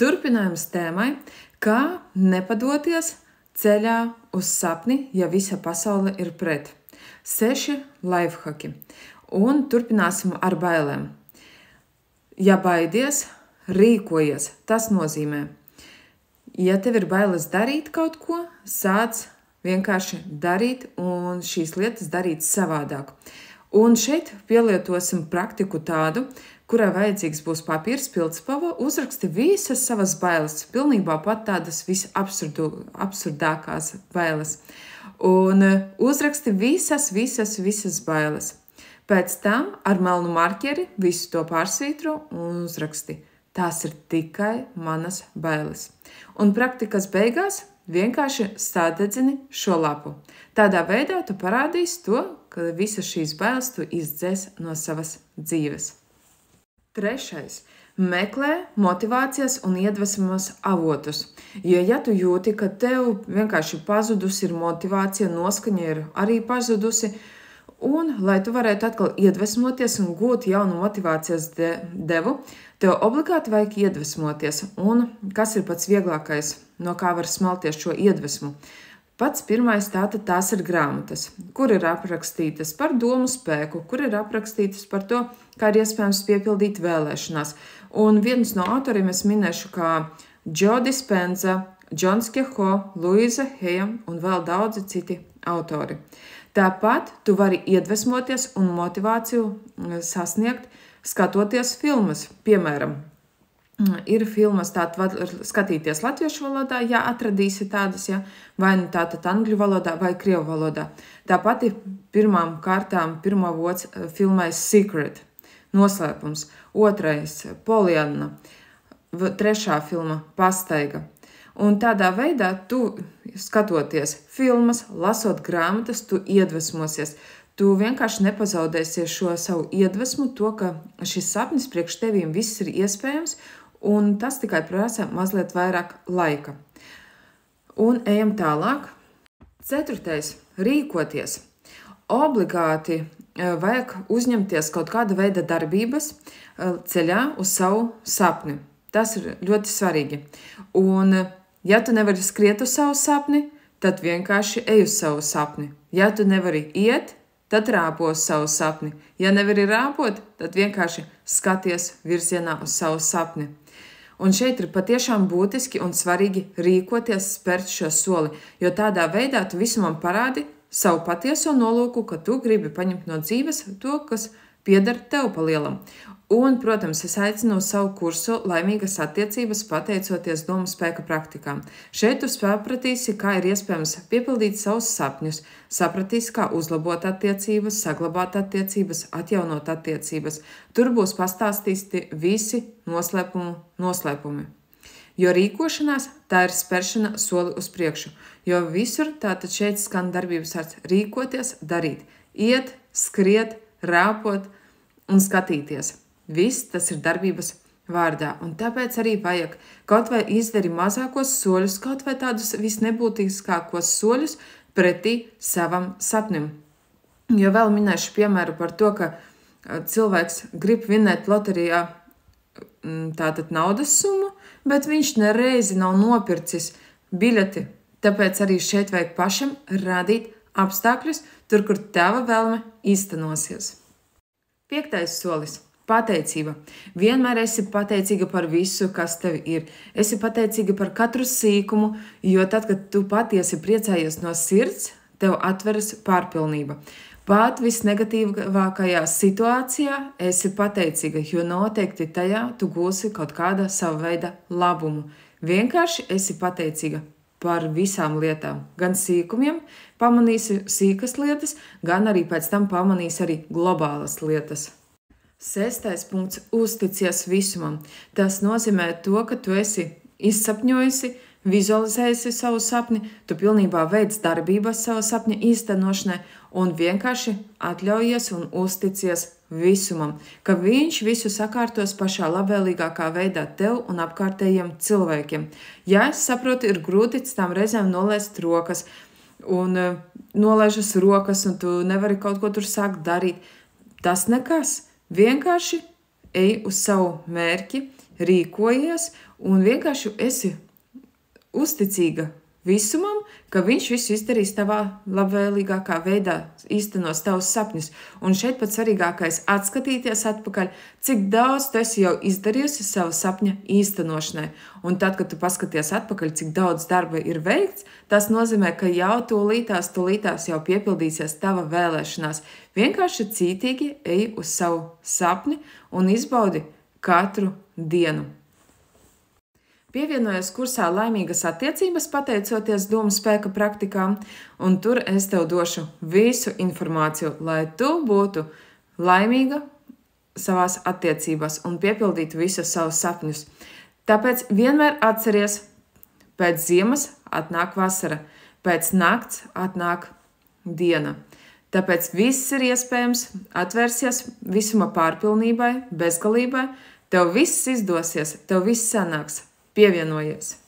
Turpinājums tēmai, kā nepadoties ceļā uz sapni, ja visa pasaule ir pret. 6 lifehaki. Un turpināsim ar bailēm. Ja baidies, rīkojies. Tas nozīmē, ja tev ir bailes darīt kaut ko, sāc vienkārši darīt un šīs lietas darīt savādāk. Un šeit pielietosim praktiku tādu, kurai vajadzīgs būs papīrs, pildspalva, uzraksti visas savas bailes, pilnībā pat tādas visabsurdākās bailes. Un uzraksti visas bailes. Pēc tam ar melnu marķeri visu to pārsvītro un uzraksti. Tās ir tikai manas bailes. Un praktikas beigās vienkārši sādedzini šo lapu. Tādā veidā tu parādīsi to, ka visas šīs bailes tu izdzēs no savas dzīves. 3. Meklē motivācijas un iedvesmas avotus. Jo ja tu jūti, ka tev vienkārši pazudusi ir motivācija, noskaņa ir arī pazudusi, un lai tu varētu atkal iedvesmoties un gūt jaunu motivācijas devu, tev obligāti vajag iedvesmoties. Un kas ir pats vieglākais, no kā var smelties šo iedvesmu? Pats pirmais tātad tās ir grāmatas, kur ir aprakstītas par domu spēku, kur ir aprakstītas par to, kā ir iespējams piepildīt vēlēšanās. Un viens no autoriem es minēšu kā Joe Dispenza, Džons Keho, Luisa Heja un vēl daudzi citi autori. Tāpat tu vari iedvesmoties un motivāciju sasniegt, skatoties filmas, piemēram. Ir filmas, tātad var skatīties latviešu valodā, ja atradīsi tādas, ja, vai nu tātad angļu valodā vai krievu valodā. Tāpat pirmām kārtām pirmā vods filmai Secret, noslēpums. 2. Polianna, 3. filma Pastaiga. Un tādā veidā tu, skatoties filmas, lasot grāmatas, tu iedvesmosies. Tu vienkārši nepazaudēsies šo savu iedvesmu, to, ka šis sapnis priekš tevīm viss ir iespējams, un tas tikai prasa mazliet vairāk laika. Un ejam tālāk. 4. Rīkoties. Obligāti vajag uzņemties kaut kāda veida darbības ceļā uz savu sapni. Tas ir ļoti svarīgi. Un ja tu nevari skriet uz savu sapni, tad vienkārši ej uz savu sapni. Ja tu nevari iet, tad rāpo uz savu sapni. Ja nevari rāpot, tad vienkārši skaties virzienā uz savu sapni. Un šeit ir patiešām būtiski un svarīgi rīkoties, spērt šo soli, jo tādā veidā tu visumam parādi savu patieso nolūku, ka tu gribi paņemt no dzīves to, kas pieder tev pa lielam. Un, protams, es aicinu uz savu kursu Laimīgas attiecības pateicoties domu spēka praktikām. Šeit tu sapratīsi, kā ir iespējams piepildīt savus sapņus, sapratīsi, kā uzlabot attiecības, saglabāt attiecības, atjaunot attiecības. Tur būs pastāstīti visi noslēpumi. Jo rīkošanās tā ir spēršana soli uz priekšu, jo visur tātad šeit skan darbības vārds rīkoties, darīt, iet, skriet, rāpot un skatīties. Viss tas ir darbības vārdā, un tāpēc arī vajag kaut vai izdari mazākos soļus, kaut vai tādus visnebūtiskākos soļus pretī savam sapnim. Jo vēl minēšu piemēru par to, ka cilvēks grib vinēt loterijā tātad naudas summu, bet viņš nereizi nav nopircis biļeti. Tāpēc arī šeit vajag pašam radīt apstākļus, tur, kur tava vēlme īstenosies. 5. solis. Pateicība. Vienmēr esi pateicīga par visu, kas tev ir. Esi pateicīga par katru sīkumu, jo tad, kad tu patiesi priecājies no sirds, tev atveras pārpilnība. Pat visnegatīvākajā situācijā esi pateicīga, jo noteikti tajā tu gūsi kaut kāda sava veida labumu. Vienkārši esi pateicīga par visām lietām. Gan sīkumiem pamanīsi sīkas lietas, gan arī pēc tam pamanīsi arī globālas lietas. 6. punkts. Uzticies visumam. Tas nozīmē to, ka tu esi izsapņojusi, vizualizējusi savu sapni, tu pilnībā veic darbības savu sapņa īstenošanai un vienkārši atļaujies un uzticies visumam, ka viņš visu sakārtos pašā labvēlīgākā veidā tev un apkārtējiem cilvēkiem. Ja es saprotu, ir grūti tām reizēm nolaist rokas un nolaižas rokas un tu nevari kaut ko tur sākt darīt, tas nekas. Vienkārši ej uz savu mērķi, rīkojies un vienkārši esi uzticīga visumam, ka viņš visu izdarīs tavā labvēlīgākā veidā, īstenos tavus sapņus. Un šeit pats svarīgākais - atskatīties atpakaļ, cik daudz tu esi jau izdarījusi savu sapņa īstenošanai. Un tad, kad tu paskaties atpakaļ, cik daudz darba ir veikts, tas nozīmē, ka jau tūlītās jau piepildīsies tava vēlēšanās. Vienkārši cītīgi ej uz savu sapni un izbaudi katru dienu. Pievienojos kursā Laimīgas attiecības, pateicoties Domu spēka praktikām, un tur es tev došu visu informāciju, lai tu būtu laimīga savās attiecībās un piepildītu visus savus sapņus. Tāpēc vienmēr atceries, pēc ziemas atnāk vasara, pēc nakts atnāk diena. Tāpēc viss ir iespējams, atvērsies visuma pārpilnībai, bezgalībai, tev viss izdosies, tev viss sanāks. Pievienojies!